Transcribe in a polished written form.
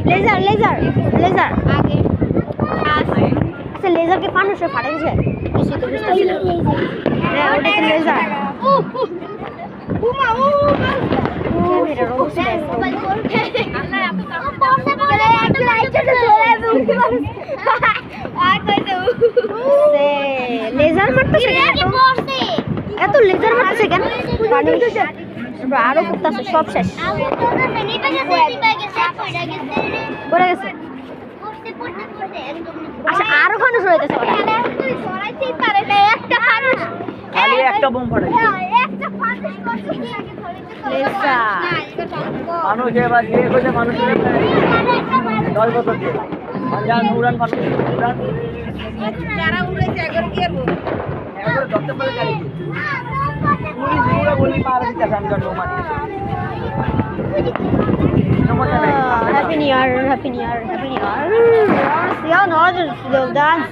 Laser laser laser आगे अच्छा laser के पानी से फाड़े छे इसी तो बुझता ছিল রে ওটা তো লেজার উমা ক্যামেরা অবস্থা মোবাইল করতে আল্লাহ এত কাছে বলে একটা লাইটটা চলে আসে আর কই দেব সে লেজার মারতেছে কেন এত লেজার মারতেছে কেন পানি আরো করতেছে সব শেষ পড়ে গেছে আচ্ছা আরো মানুষ রয়েছে সরাইতেই পারে না একটা মানুষ খালি একটা বোম ফাটে মানুষ এবার যে কোথায় মানুষের দল বছর যান উড়ান মানুষ উড়ান যারা উড়েছে একবার কি করবো একবার ধরতে পারে গাড়ি পুলিশ উড়া বলি পার দিতে সামনে Noman Happy New Year, Happy New Year, Happy New Year. Yeah, no, the dance.